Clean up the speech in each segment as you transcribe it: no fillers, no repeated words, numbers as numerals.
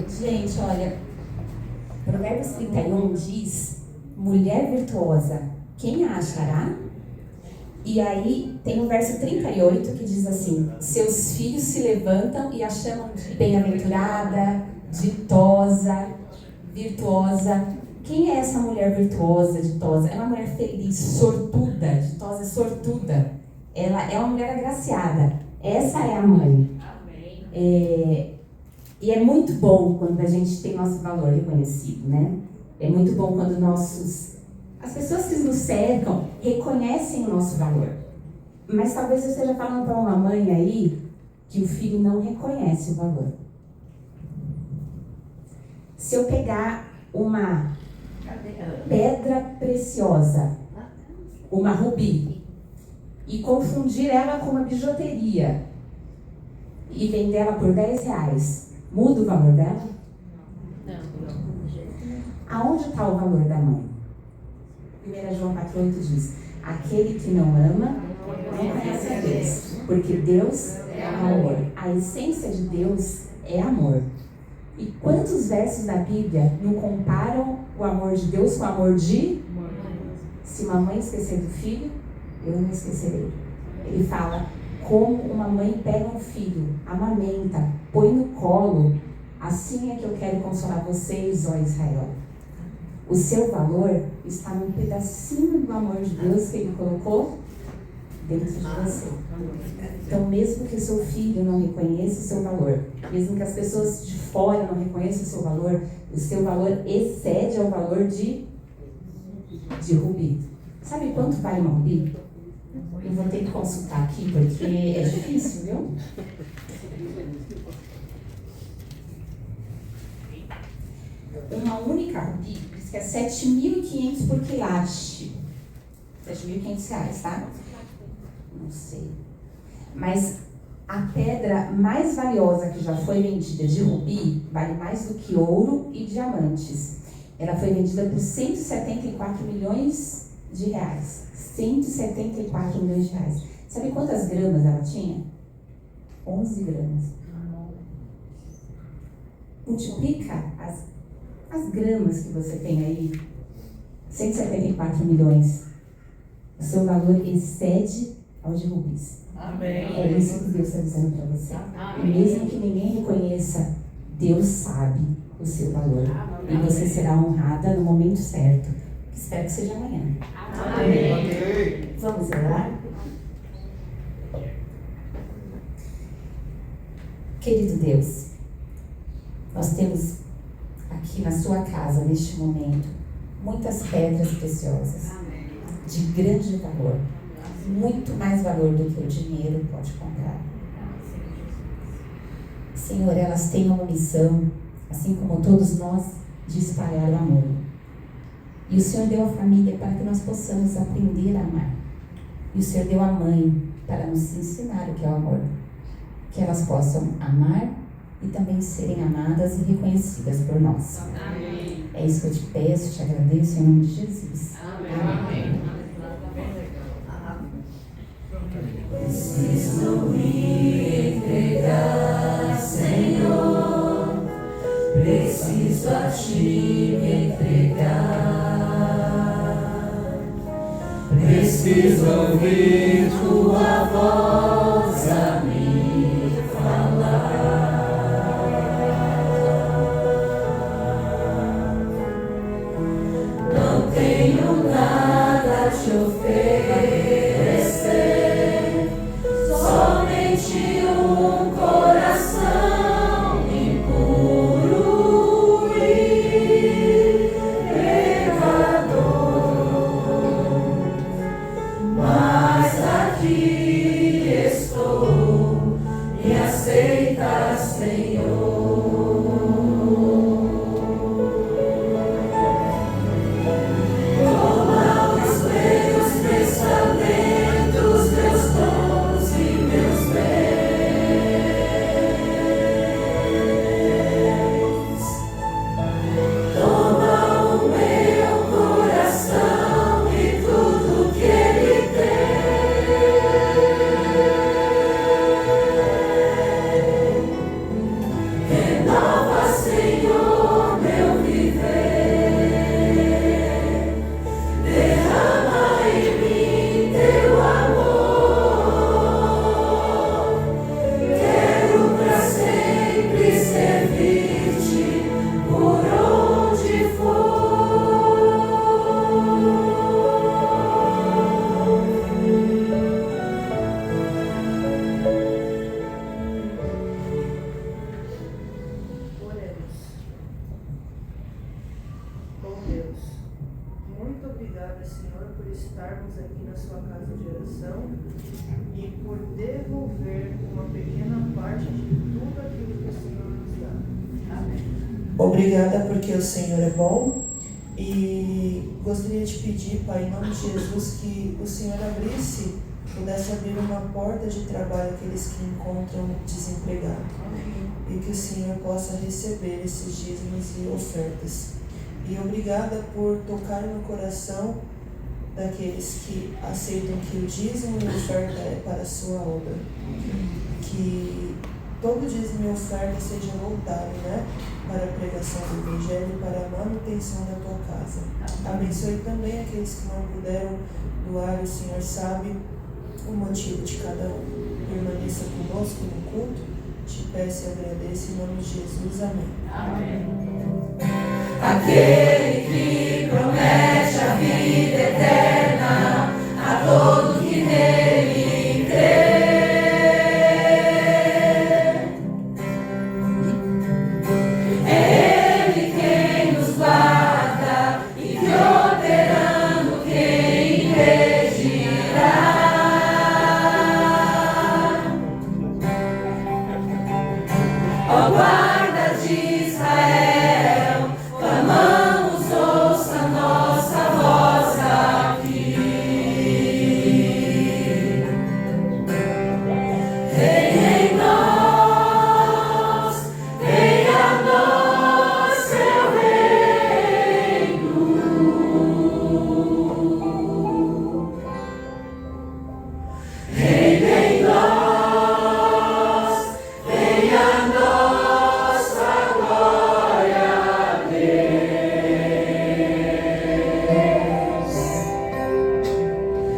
Gente, olha, Provérbios 31 diz: mulher virtuosa, quem a achará? E aí tem o verso 38 que diz assim: seus filhos se levantam e a chamam de bem-aventurada, ditosa, virtuosa. Quem é essa mulher virtuosa, ditosa? É uma mulher feliz, sortuda. Ditosa é sortuda. Ela é uma mulher agraciada. Essa é a mãe. E é muito bom quando a gente tem nosso valor reconhecido, né? É muito bom quando as pessoas que nos cercam reconhecem o nosso valor. Mas talvez eu esteja falando para uma mãe aí que o filho não reconhece o valor. Se eu pegar uma pedra preciosa, uma rubi, e confundir ela com uma bijuteria e vender ela por R$10, muda o valor dela? Não. Aonde está o valor da mãe? 1 João 4,8 diz: aquele que não ama, não conhece a Deus, porque Deus é amor. A essência de Deus é amor. E quantos versos da Bíblia não comparam o amor de Deus com o amor de... Se uma mãe esquecer do filho, eu não esquecerei. Ele fala como uma mãe pega um filho, amamenta, põe no colo. Assim é que eu quero consolar vocês, ó Israel. O seu valor está num pedacinho do amor de Deus que Ele colocou dentro de você. Então, mesmo que o seu filho não reconheça o seu valor, mesmo que as pessoas de fora não reconheçam o seu valor excede ao valor de rubi. Sabe quanto vale uma rubi? Eu vou ter que consultar aqui, porque é difícil, viu? Uma única rubi diz que é 7.500 por quilate. R$7.500, tá? Não sei. Mas a pedra mais valiosa que já foi vendida de rubi vale mais do que ouro e diamantes. Ela foi vendida por 174 milhões de reais. 174 milhões de reais. Sabe quantas gramas ela tinha? 11 gramas. Multiplica as gramas que você tem aí. 174 milhões. O seu valor excede ao de rubis. Amém. É isso que Deus está dizendo para você. Amém. E mesmo que ninguém reconheça, Deus sabe o seu valor. Amém. E você será honrada no momento certo. Espero que seja amanhã. Amém. Amém. Vamos orar? Querido Deus, nós temos aqui na sua casa, neste momento, muitas pedras preciosas, de grande valor, muito mais valor do que o dinheiro pode comprar. Senhor, elas têm uma missão, assim como todos nós, de espalhar o amor. E o Senhor deu a família para que nós possamos aprender a amar. E o Senhor deu a mãe para nos ensinar o que é o amor. Que elas possam amar e também serem amadas e reconhecidas por nós. Amém. É isso que eu te peço, te agradeço em nome de Jesus. Amém. Preciso me entregar, Senhor. Preciso a ti me entregar. Preciso ouvir tua voz a me falar. Não tenho nada a te oferecer, somente um coração impuro e pecador. Mas aqui estou, me aceita, Senhor. Toma os meus pensamentos, meus dons e meus bens. Toma o meu coração e tudo que ele tem. Obrigada porque o Senhor é bom. E gostaria de pedir, Pai, em nome de Jesus, que o Senhor pudesse abrir uma porta de trabalho àqueles que encontram desempregados. E que o Senhor possa receber esses dízimos e ofertas. E obrigada por tocar no coração daqueles que aceitam que o dízimo e a oferta é para a sua obra. Que todo dízimo e oferta seja voltado, para a pregação do Evangelho e para a manutenção da tua casa. Abençoe também aqueles que não puderam doar, o Senhor sabe o motivo de cada um. Permaneça conosco no culto, te peço e agradeço em nome de Jesus. Amém. Amém. Aquele que promete a vida eterna a todo que nele crê.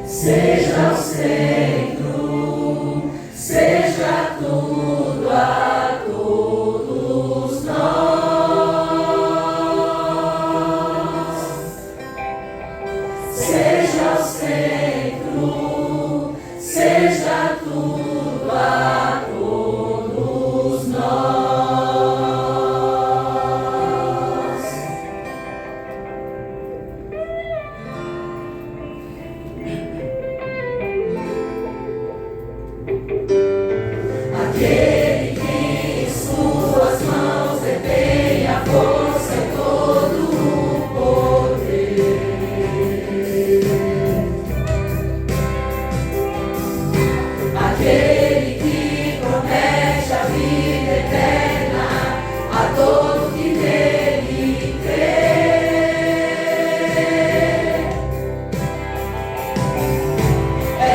Seja o centro, seja tudo a todos nós. Seja o centro, seja tudo a todos nós. Aquele que em suas mãos detém a força e todo o poder. Aquele que promete a vida eterna a todo que nele crê. É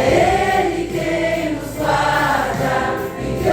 Ele quem nos guarda e que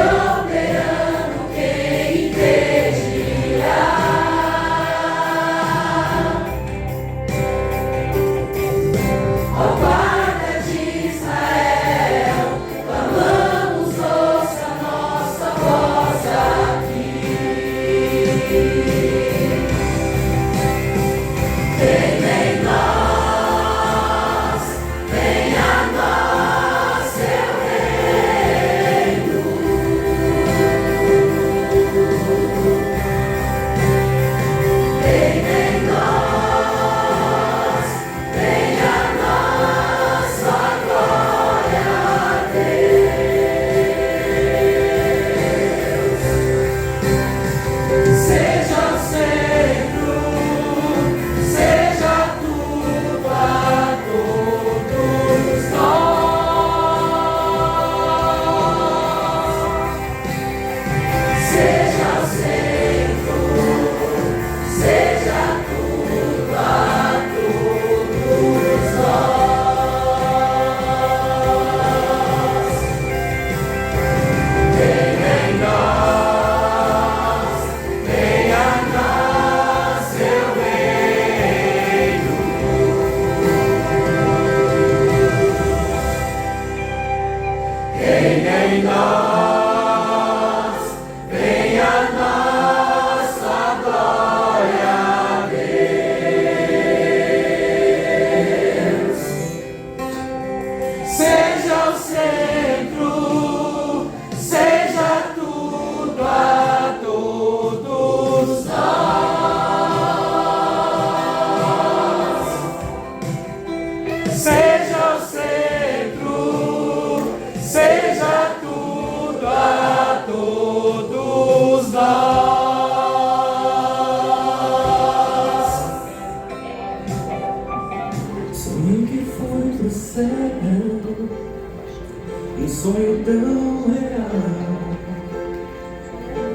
sonho tão real.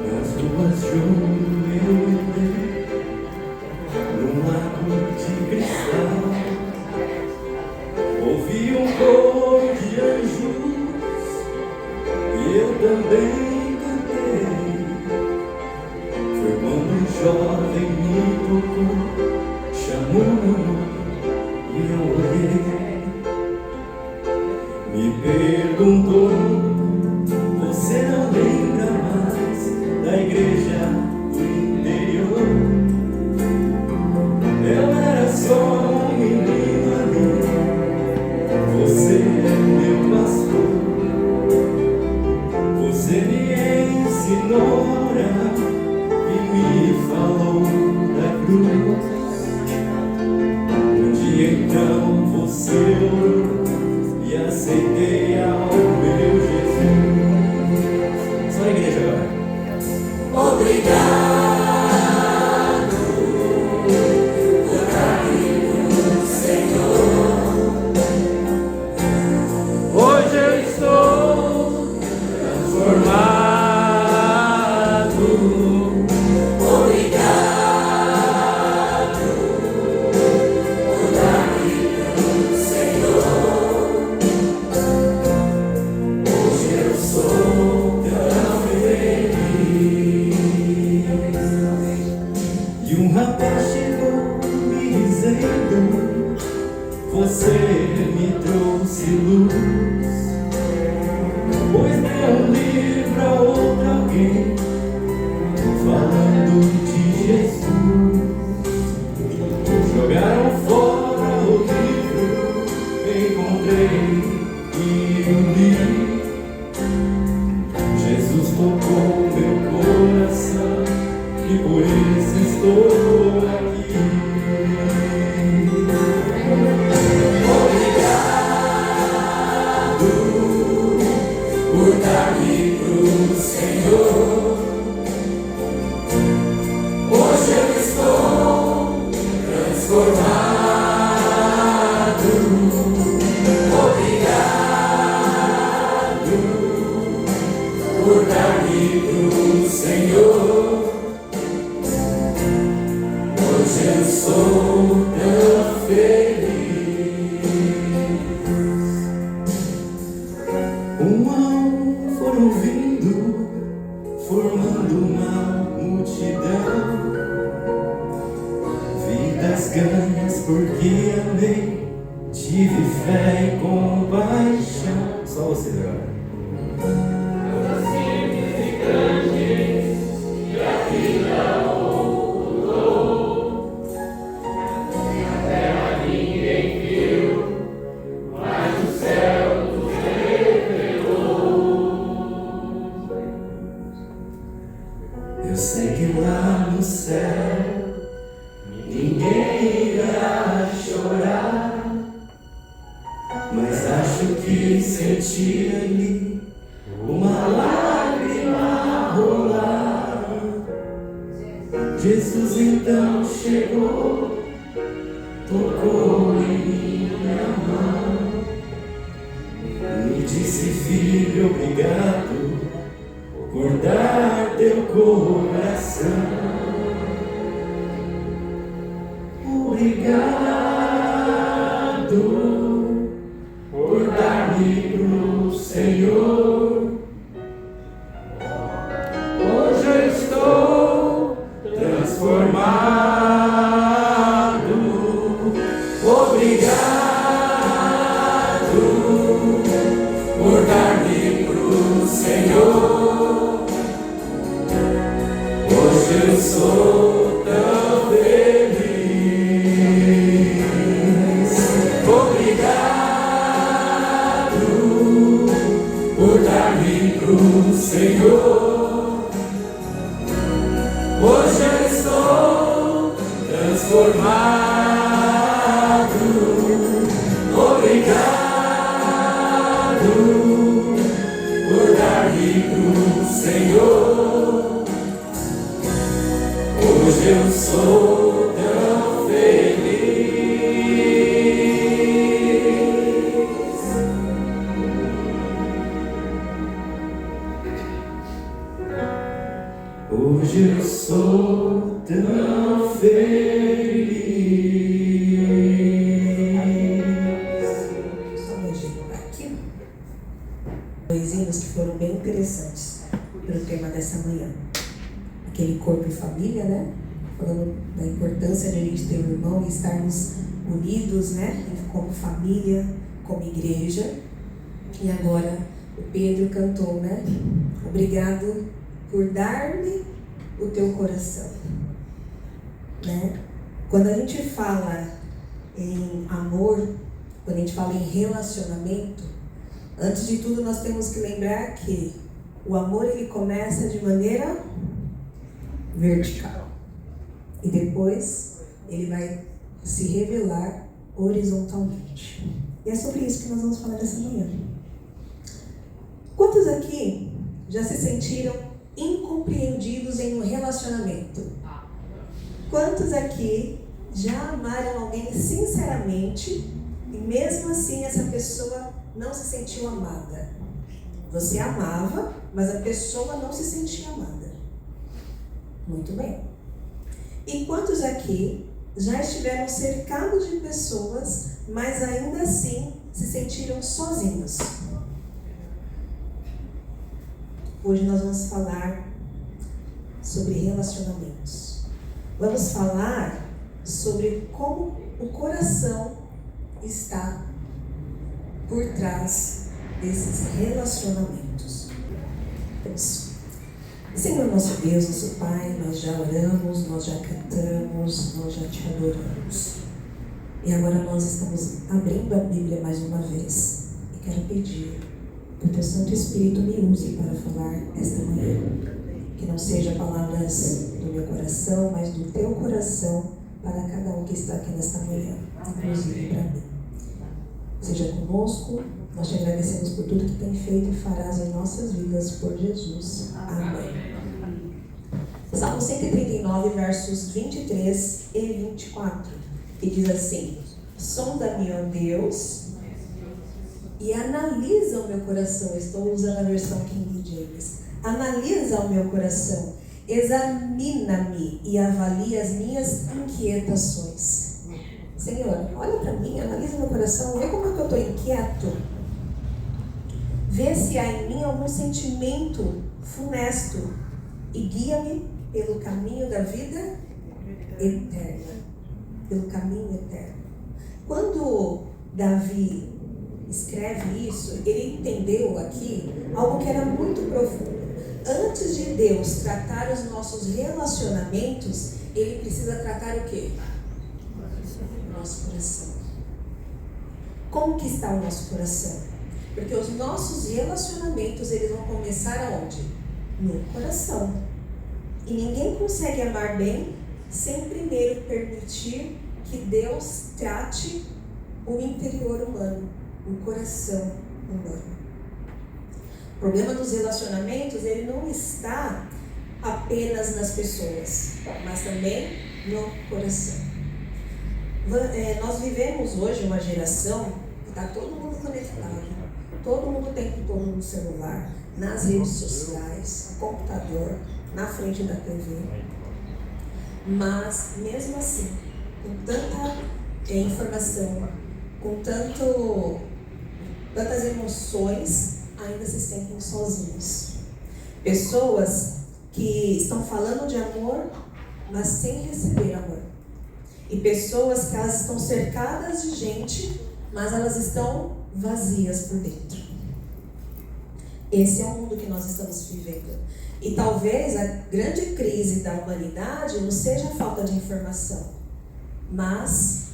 Nas ruas de um num lago de cristal, ouvi um coro de anjos e eu também cantei. Foi quando um jovem me tocou, chamou meu nome e eu olhei. Me perguntou: você não lembra mais da igreja do interior? Eu era só um menino ali, você é meu pastor. Você me ensinou a orar e me falou da cruz. Um dia então você orou e aceitei ao meu Jesus. Só a igreja agora. Obrigado por caminho, Senhor. Hoje eu estou transformado. Obrigado por caminho, Senhor. Hoje eu sou tão feliz. E um rapaz chegou me dizendo: você me trouxe luz, pois deu um livro a outro alguém falando de Jesus. Jogaram fora o livro, encontrei e o li. Jesus tocou meu coração e por isso estou aqui. Por dar-me pro Senhor. Hoje eu estou transformado. Obrigado por dar-me pro Senhor. Hoje eu sou tão feliz. Um a um foram vindo, formando uma multidão. Vidas ganhas porque amei, tive fé e compaixão. Só você agora. Eu sei que lá no céu ninguém irá chorar, mas acho que senti ali uma lágrima rolar. Jesus então chegou, tocou em minha mão, me disse: filho, obrigado por dar teu coração. Obrigado por dar-me pro Senhor. Hoje eu estou transformado. Obrigado por dar-me pro Senhor. Hoje eu sou tão feliz. Obrigado por dar-me pro Senhor. Hoje eu estou transformado. Obrigado por dar-me pro Senhor. Hoje eu sou tão feliz. Hoje eu sou tão feliz. Só um jeito aqui. Dois hinos que foram bem interessantes para o tema dessa manhã. Aquele corpo e família, né? Falando da importância de a gente ter um irmão e estarmos unidos, né? Como família, como igreja. E agora o Pedro cantou, né? Obrigado por dar-me o teu coração. Né? Quando a gente fala em amor, quando a gente fala em relacionamento, antes de tudo nós temos que lembrar que o amor ele começa de maneira vertical e depois ele vai se revelar horizontalmente. E é sobre isso que nós vamos falar dessa manhã. Quantos aqui já se sentiram incompreendidos em um relacionamento? Quantos aqui já amaram alguém sinceramente e mesmo assim essa pessoa não se sentiu amada? Você amava, mas a pessoa não se sentia amada. Muito bem. E quantos aqui já estiveram cercados de pessoas, mas ainda assim se sentiram sozinhos? Hoje nós vamos falar sobre relacionamentos. Vamos falar sobre como o coração está por trás desses relacionamentos. Senhor nosso Deus, nosso Pai, nós já oramos, nós já cantamos, nós já te adoramos. E agora nós estamos abrindo a Bíblia mais uma vez. E quero pedir que o teu Santo Espírito me use para falar esta manhã. Que não sejam palavras do meu coração, mas do teu coração para cada um que está aqui nesta manhã, inclusive para mim. Seja conosco, nós te agradecemos por tudo que tem feito e farás em nossas vidas, por Jesus. Amém. Salmo 139, versos 23 e 24, que diz assim: sonda-me, ó Deus, e analisa o meu coração. Estou usando a versão King James. Analisa o meu coração, examina-me e avalia as minhas inquietações. Senhor, olha para mim, analisa meu coração, vê como é que eu estou inquieto. Vê se há em mim algum sentimento funesto e guia-me pelo caminho da vida eterna. Pelo caminho eterno. Quando Davi escreve isso, ele entendeu aqui algo que era muito profundo. Antes de Deus tratar os nossos relacionamentos, Ele precisa tratar o quê? Nosso coração. Como que está o nosso coração? Porque os nossos relacionamentos, eles vão começar aonde? No coração. E ninguém consegue amar bem sem primeiro permitir que Deus trate o interior humano, o coração humano. O problema dos relacionamentos, ele não está apenas nas pessoas, mas também no coração. Nós vivemos hoje uma geração que está todo mundo conectado, todo mundo tem todo no celular, nas redes sociais, no computador, na frente da TV. Mas, mesmo assim, com tanta informação, com tantas emoções, ainda se sentem sozinhos. Pessoas que estão falando de amor, mas sem receber amor. E pessoas que elas estão cercadas de gente, mas elas estão vazias por dentro. Esse é o mundo que nós estamos vivendo. E talvez a grande crise da humanidade não seja a falta de informação, mas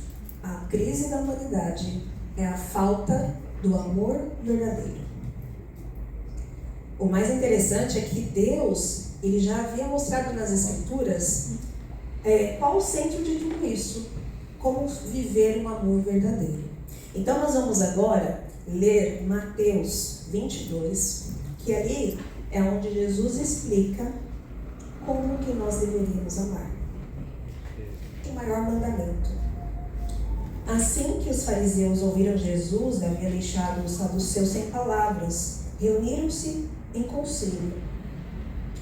a crise da humanidade é a falta do amor verdadeiro. O mais interessante é que Deus, Ele já havia mostrado nas Escrituras qual o centro de tudo isso, como viver um amor verdadeiro. Então nós vamos agora ler Mateus 22, que ali é onde Jesus explica como que nós deveríamos amar. O maior mandamento. Assim que os fariseus ouviram Jesus havia deixado os saduceus sem palavras, reuniram-se em conselho.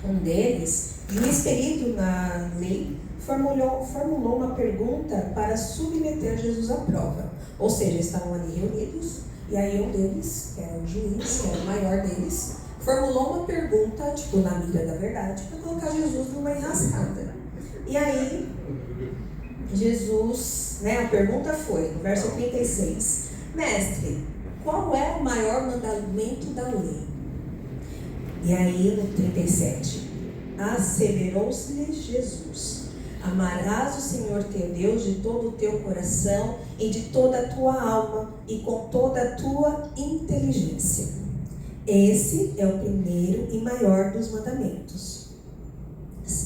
um deles, juiz perito na lei, formulou uma pergunta para submeter Jesus à prova. Ou seja, estavam ali reunidos, e aí um deles, que era o juiz, que era o maior deles, formulou uma pergunta, tipo, na mira da verdade, para colocar Jesus numa enrascada. E aí, Jesus, a pergunta foi, no verso 36, Mestre, qual é o maior mandamento da lei? E aí, no 37, asseverou-lhe Jesus, amarás o Senhor teu Deus de todo o teu coração e de toda a tua alma e com toda a tua inteligência. Esse é o primeiro e maior dos mandamentos.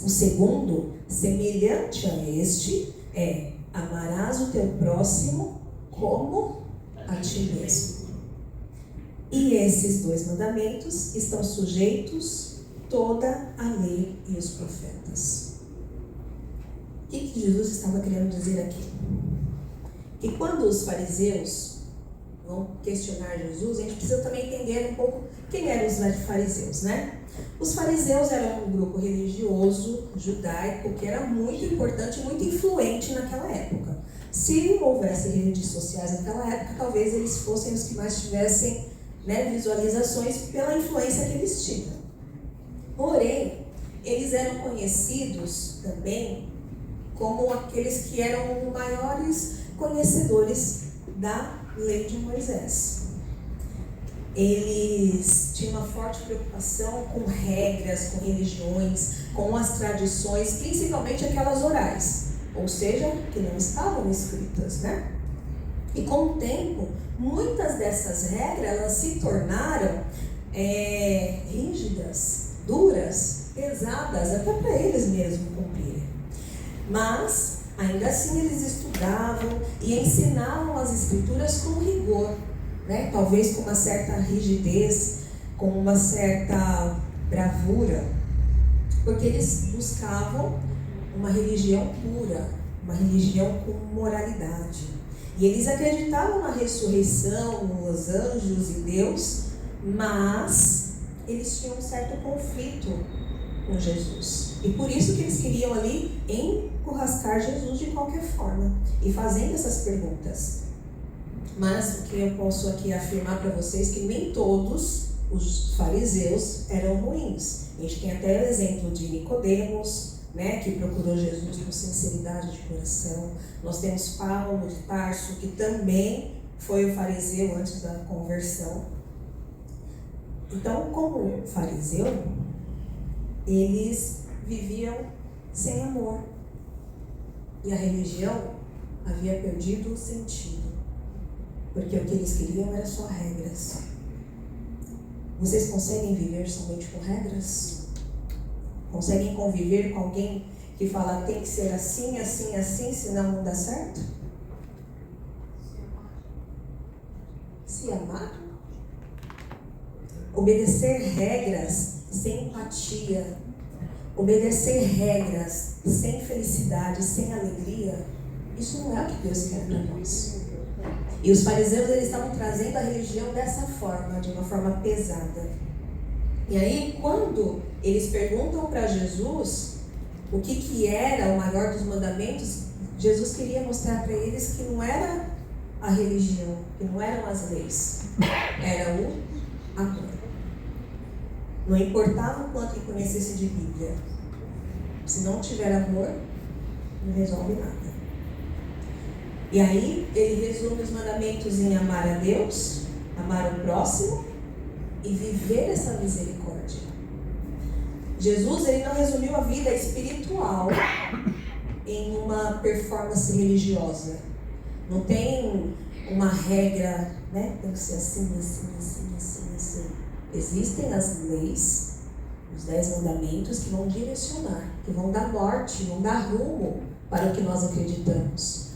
O segundo, semelhante a este, é amarás o teu próximo como a ti mesmo. E esses dois mandamentos estão sujeitos toda a lei e os profetas. O que Jesus estava querendo dizer aqui? Que quando os fariseus vão questionar Jesus, a gente precisa também entender um pouco quem eram os fariseus, né? Os fariseus eram um grupo religioso judaico que era muito importante, muito influente naquela época. Se houvesse redes sociais naquela época, talvez eles fossem os que mais tivessem visualizações pela influência que eles tinham. Porém, eles eram conhecidos também como aqueles que eram maiores conhecedores da lei de Moisés. Eles tinham uma forte preocupação com regras, com religiões, com as tradições, principalmente aquelas orais, ou seja, que não estavam escritas, né? E com o tempo, muitas dessas regras elas se tornaram rígidas, duras, pesadas, até para eles mesmos cumprirem. Mas, ainda assim, eles estudavam e ensinavam as escrituras com rigor, né? Talvez com uma certa rigidez, com uma certa bravura, porque eles buscavam uma religião pura, uma religião com moralidade. E eles acreditavam na ressurreição, nos anjos e Deus, mas eles tinham um certo conflito com Jesus. E por isso que eles queriam ali encurrascar Jesus de qualquer forma, e fazendo essas perguntas. Mas o que eu posso aqui afirmar para vocês é que nem todos os fariseus eram ruins. A gente tem até o exemplo de Nicodemos, que procurou Jesus com sinceridade de coração. Nós temos Paulo de Tarso, que também foi o fariseu antes da conversão. Então, como fariseu, eles viviam sem amor. E a religião havia perdido o sentido, porque o que eles queriam era só regras. Vocês conseguem viver somente com regras? Conseguem conviver com alguém que fala tem que ser assim, assim, assim, senão não dá certo? Se amar? Obedecer regras sem empatia, obedecer regras sem felicidade, sem alegria, isso não é o que Deus quer para nós. E os fariseus, eles estavam trazendo a religião dessa forma, de uma forma pesada. E aí, quando eles perguntam para Jesus o que era o maior dos mandamentos, Jesus queria mostrar para eles que não era a religião, que não eram as leis, era o amor. Não importava o quanto ele conhecesse de Bíblia, se não tiver amor, não resolve nada. E aí, ele resume os mandamentos em amar a Deus, amar o próximo e viver essa misericórdia. Jesus, ele não resumiu a vida espiritual em uma performance religiosa. Não tem uma regra, tem que ser assim, assim, assim, assim, assim. Existem as leis, os 10 mandamentos que vão direcionar, que vão dar norte, vão dar rumo para o que nós acreditamos.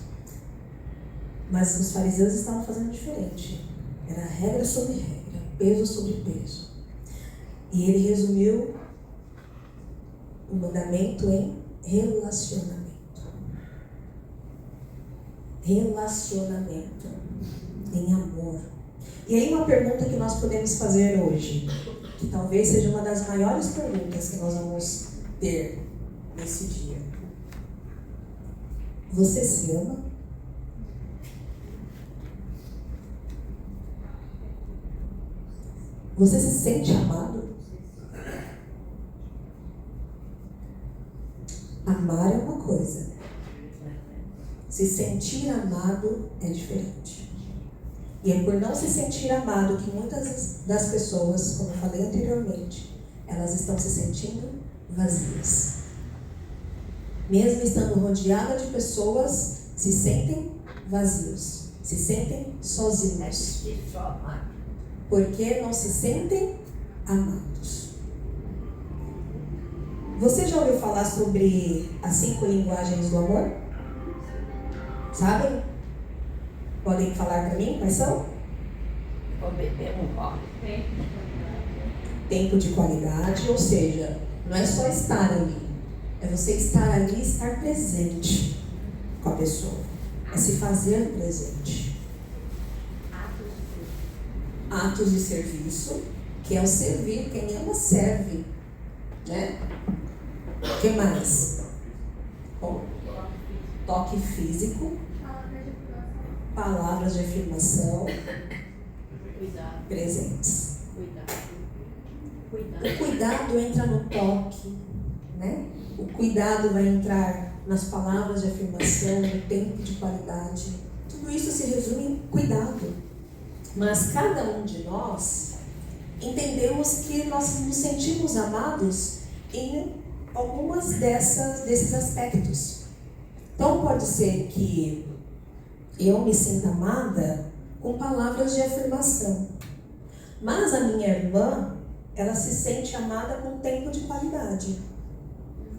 Mas os fariseus estavam fazendo diferente. Era regra sobre regra, peso sobre peso. E ele resumiu o mandamento em relacionamento. Relacionamento, em amor. E aí uma pergunta que nós podemos fazer hoje. que talvez seja uma das maiores perguntas que nós vamos ter nesse dia. Você se ama? Você se sente amado? Amar é uma coisa. Se sentir amado é diferente. E é por não se sentir amado que muitas das pessoas, como eu falei anteriormente, elas estão se sentindo vazias. Mesmo estando rodeada de pessoas, se sentem vazios, se sentem sozinhos. Porque não se sentem amados. Você já ouviu falar sobre as 5 linguagens do amor? Sabem? Podem falar para mim quais são? Tempo de qualidade, ou seja, não é só estar ali. É você estar ali e estar presente com a pessoa. É se fazer presente. Atos de serviço, que é o servir. Quem ama, serve. Né? O que mais? Toque físico. Palavras de afirmação. Presentes. O cuidado entra no toque, né? O cuidado vai entrar nas palavras de afirmação, no tempo de qualidade. Tudo isso se resume em cuidado. Mas cada um de nós entendemos que nós nos sentimos amados em algumas desses aspectos. Então pode ser que eu me sinta amada com palavras de afirmação. Mas a minha irmã, ela se sente amada com tempo de qualidade.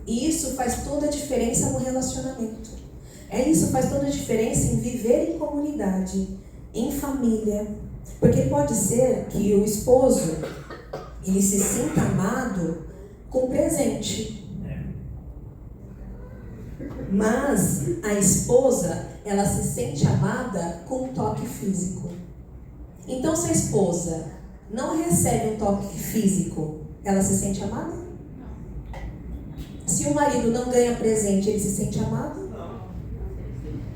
E isso faz toda a diferença no relacionamento. Isso faz toda a diferença em viver em comunidade, em família. Porque pode ser que o esposo, ele se sinta amado com presente. Mas a esposa, ela se sente amada com um toque físico. Então, se a esposa não recebe um toque físico, ela se sente amada? Se o marido não ganha presente, ele se sente amado?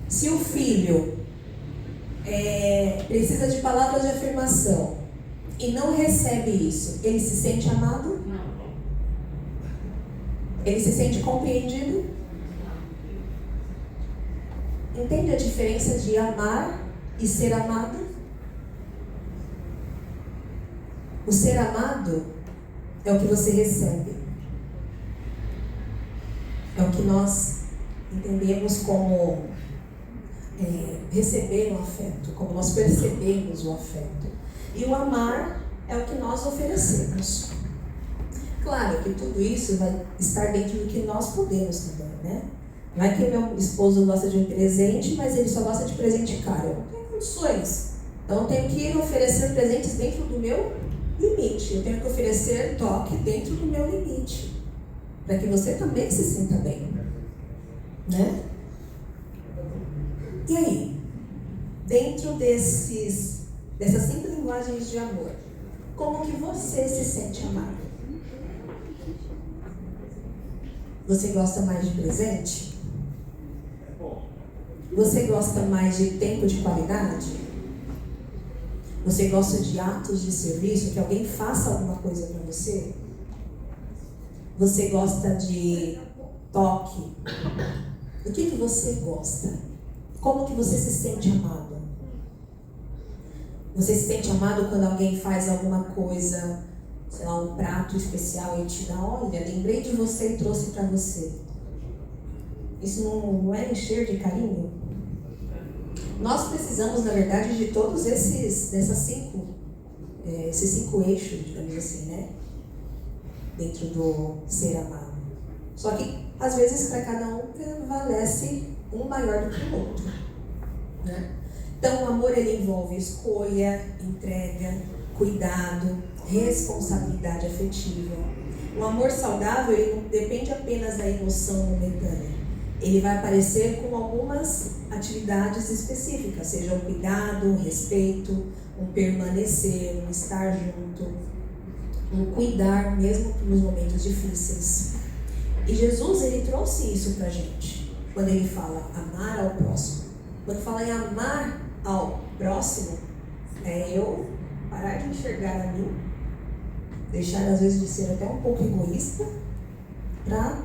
Se o filho precisa de palavras de afirmação e não recebe isso, ele se sente amado? Ele se sente compreendido? Entende a diferença de amar e ser amado? O ser amado é o que você recebe. É o que nós entendemos como receber o afeto, como nós percebemos o afeto. E o amar é o que nós oferecemos. Claro que tudo isso vai estar dentro do que nós podemos também, né? Não é que o meu esposo gosta de um presente, mas ele só gosta de presente caro. Eu não tenho condições. Então eu tenho que oferecer presentes dentro do meu limite. Eu tenho que oferecer toque dentro do meu limite. Para que você também se sinta bem. Né? E aí? Dentro dessas 5 linguagens de amor, como que você se sente amado? Você gosta mais de presente? Você gosta mais de tempo de qualidade? Você gosta de atos de serviço, que alguém faça alguma coisa para você? Você gosta de toque? O que você gosta? Como que você se sente amado? Você se sente amado quando alguém faz alguma coisa, sei lá, um prato especial e te dá, olha, lembrei de você e trouxe para você. Isso não é encher de carinho? Nós precisamos, na verdade, de todos esses 5 eixos, digamos assim, né? Dentro do ser amado. Só que, às vezes, para cada um prevalece um maior do que o outro. Né? Então, o amor, ele envolve escolha, entrega, cuidado, responsabilidade afetiva. O amor saudável, ele não depende apenas da emoção momentânea. Ele vai aparecer com algumas atividades específicas, seja o cuidado, o respeito, um permanecer, um estar junto. um cuidar mesmo nos momentos difíceis. E Jesus, ele trouxe isso pra gente. Quando ele fala amar ao próximo. Quando fala em amar ao próximo, é eu parar de enxergar a mim, deixar às vezes de ser até um pouco egoísta, para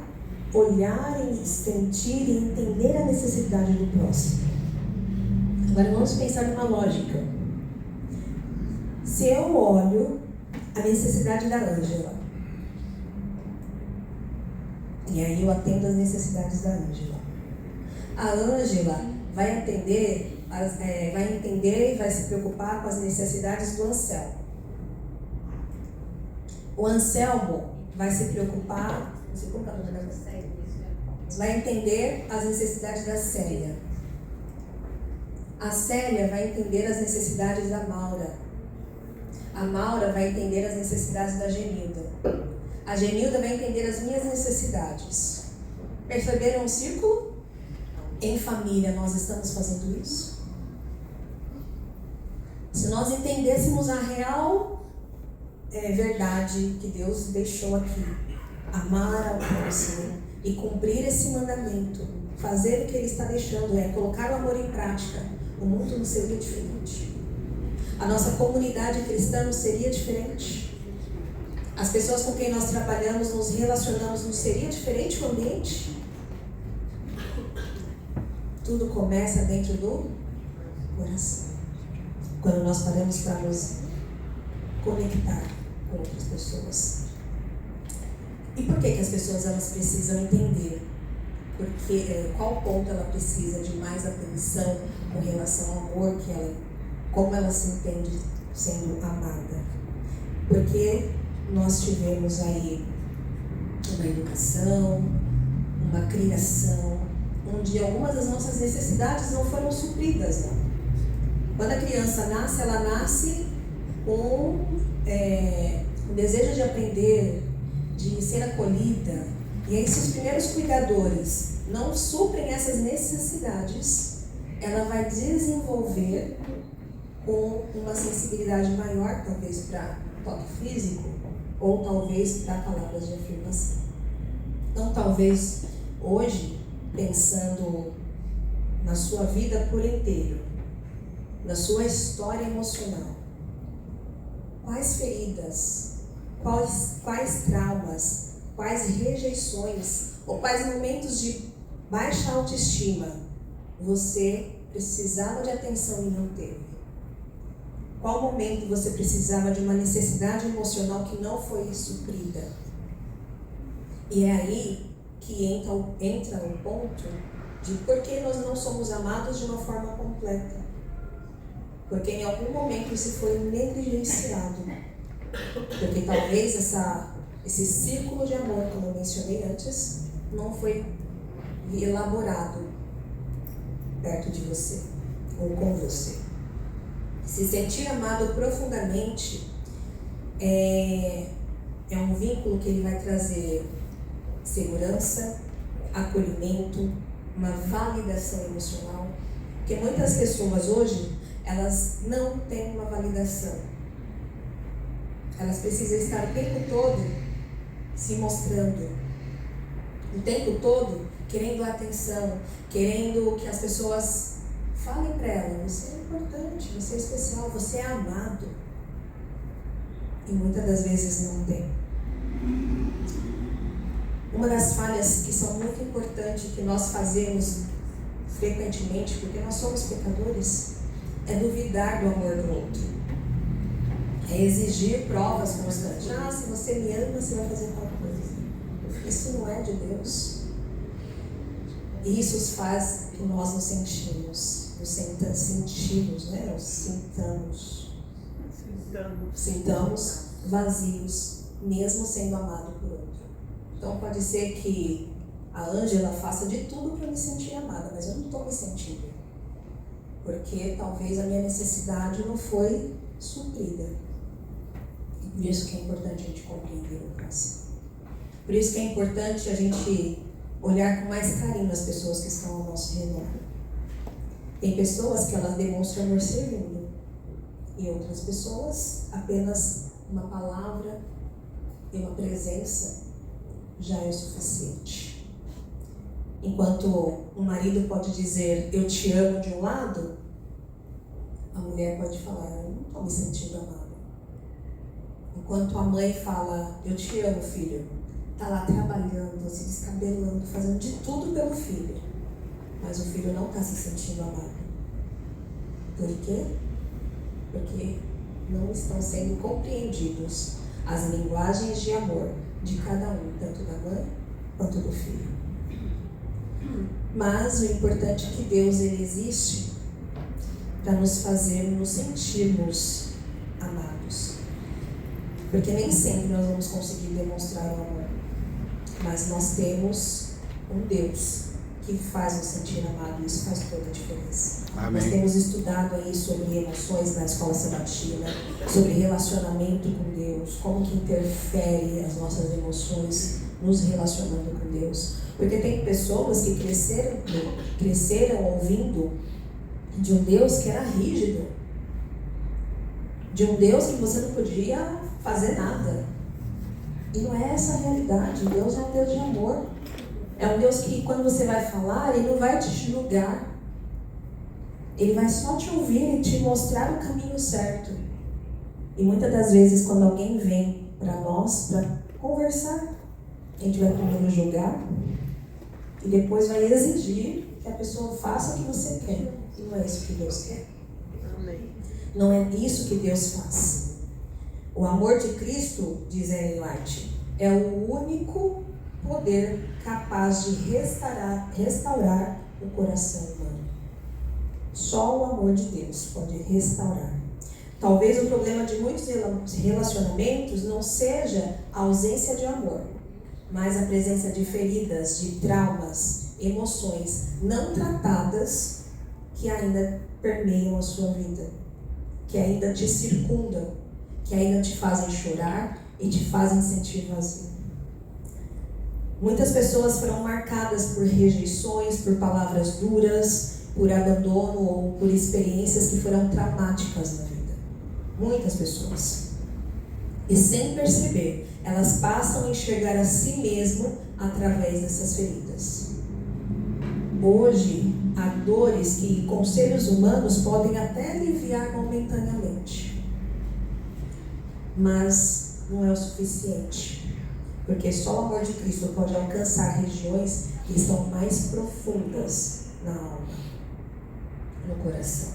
olhar e sentir e entender a necessidade do próximo. Agora vamos pensar numa lógica. Se eu olho a necessidade da Ângela, e aí eu atendo as necessidades da Ângela, a Ângela vai entender e vai se preocupar com as necessidades do Anselmo. O Anselmo vai se preocupar, não sei como vai entender as necessidades da Célia. A Célia vai entender as necessidades da Maura. A Maura vai entender as necessidades da Genilda. A Genilda vai entender as minhas necessidades. Perceberam o círculo? Em família nós estamos fazendo isso? Se nós entendêssemos a real verdade que Deus deixou aqui, amar ao próximo e cumprir esse mandamento, fazer o que Ele está deixando, colocar o amor em prática, o mundo não seria diferente. A nossa comunidade cristã não seria diferente. As pessoas com quem nós trabalhamos, nos relacionamos, não seria diferente o ambiente. Tudo começa dentro do coração. Quando nós paramos para nos conectar com outras pessoas. E por que as pessoas elas precisam entender? Porque qual ponto ela precisa de mais atenção com relação ao amor que ela, como ela se entende sendo amada? Porque nós tivemos aí uma educação, uma criação, onde algumas das nossas necessidades não foram supridas, não. Quando a criança nasce, ela nasce com o desejo de aprender, de ser acolhida. E aí, se os primeiros cuidadores não suprem essas necessidades, ela vai desenvolver com uma sensibilidade maior, talvez para toque físico, ou talvez para palavras de afirmação. Então, talvez hoje, pensando na sua vida por inteiro, na sua história emocional, quais feridas, quais traumas, quais rejeições ou quais momentos de baixa autoestima você precisava de atenção e não teve? Qual momento você precisava de uma necessidade emocional que não foi suprida? E é aí que entra o ponto de por que nós não somos amados de uma forma completa. Porque em algum momento isso foi negligenciado. Porque talvez esse círculo de amor, como eu mencionei antes, não foi elaborado perto de você ou com você. Se sentir amado profundamente é um vínculo que ele vai trazer segurança, acolhimento, uma validação emocional. Porque muitas pessoas hoje, elas não têm uma validação. Elas precisam estar o tempo todo se mostrando, o tempo todo querendo atenção, querendo que as pessoas falem para ela: você é importante, você é especial, você é amado. E muitas das vezes não tem. Uma das falhas que são muito importantes, que nós fazemos frequentemente, porque nós somos pecadores, é duvidar do amor do outro. É exigir provas constantes. Se você me ama, você vai fazer tal coisa. Isso não é de Deus. E isso faz que nós nos sentimos, sintamos vazios, mesmo sendo amado por outro. Então pode ser que a Ângela faça de tudo para me sentir amada, mas eu não estou me sentindo. Porque talvez a minha necessidade não foi suprida. E por isso que é importante a gente compreender o próximo. Por isso que é importante a gente olhar com mais carinho as pessoas que estão ao nosso redor. Tem pessoas que elas demonstram amor servindo, e outras pessoas apenas uma palavra e uma presença já é o suficiente. Enquanto um marido pode dizer eu te amo de um lado, a mulher pode falar eu não estou me sentindo amada. Enquanto a mãe fala eu te amo, filho, está lá trabalhando, se descabelando, fazendo de tudo pelo filho, mas o filho não está se sentindo amado. Por quê? Porque não estão sendo compreendidos as linguagens de amor de cada um, tanto da mãe quanto do filho. Mas o importante é que Deus ele existe para nos fazer nos sentirmos amados. Porque nem sempre nós vamos conseguir demonstrar o amor, mas nós temos um Deus que faz nos sentir amados, e isso faz toda a diferença. Amém. Nós temos estudado aí sobre emoções na escola sabatina, sobre relacionamento com Deus, como que interfere as nossas emoções nos relacionando com Deus. Porque tem pessoas que cresceram ouvindo de um Deus que era rígido, de um Deus que você não podia fazer nada. E não é essa a realidade. Deus é um Deus de amor. É um Deus que quando você vai falar, Ele não vai te julgar. Ele vai só te ouvir e te mostrar o caminho certo. E muitas das vezes quando alguém vem para nós para conversar, a gente vai primeiro julgar e depois vai exigir que a pessoa faça o que você quer. E não é isso que Deus quer. Não é isso que Deus faz. O amor de Cristo, diz Ellen White, é o único poder capaz de restaurar o coração humano. Só o amor de Deus pode restaurar. Talvez o problema de muitos relacionamentos não seja a ausência de amor, mas a presença de feridas, de traumas, emoções não tratadas que ainda permeiam a sua vida, que ainda te circundam, que ainda te fazem chorar e te fazem sentir vazio. Muitas pessoas foram marcadas por rejeições, por palavras duras, por abandono ou por experiências que foram traumáticas na vida. Muitas pessoas. E sem perceber, elas passam a enxergar a si mesmo através dessas feridas. Hoje, há dores que conselhos humanos podem até aliviar momentaneamente. Mas não é o suficiente. Porque só o amor de Cristo pode alcançar regiões que estão mais profundas na alma, no coração.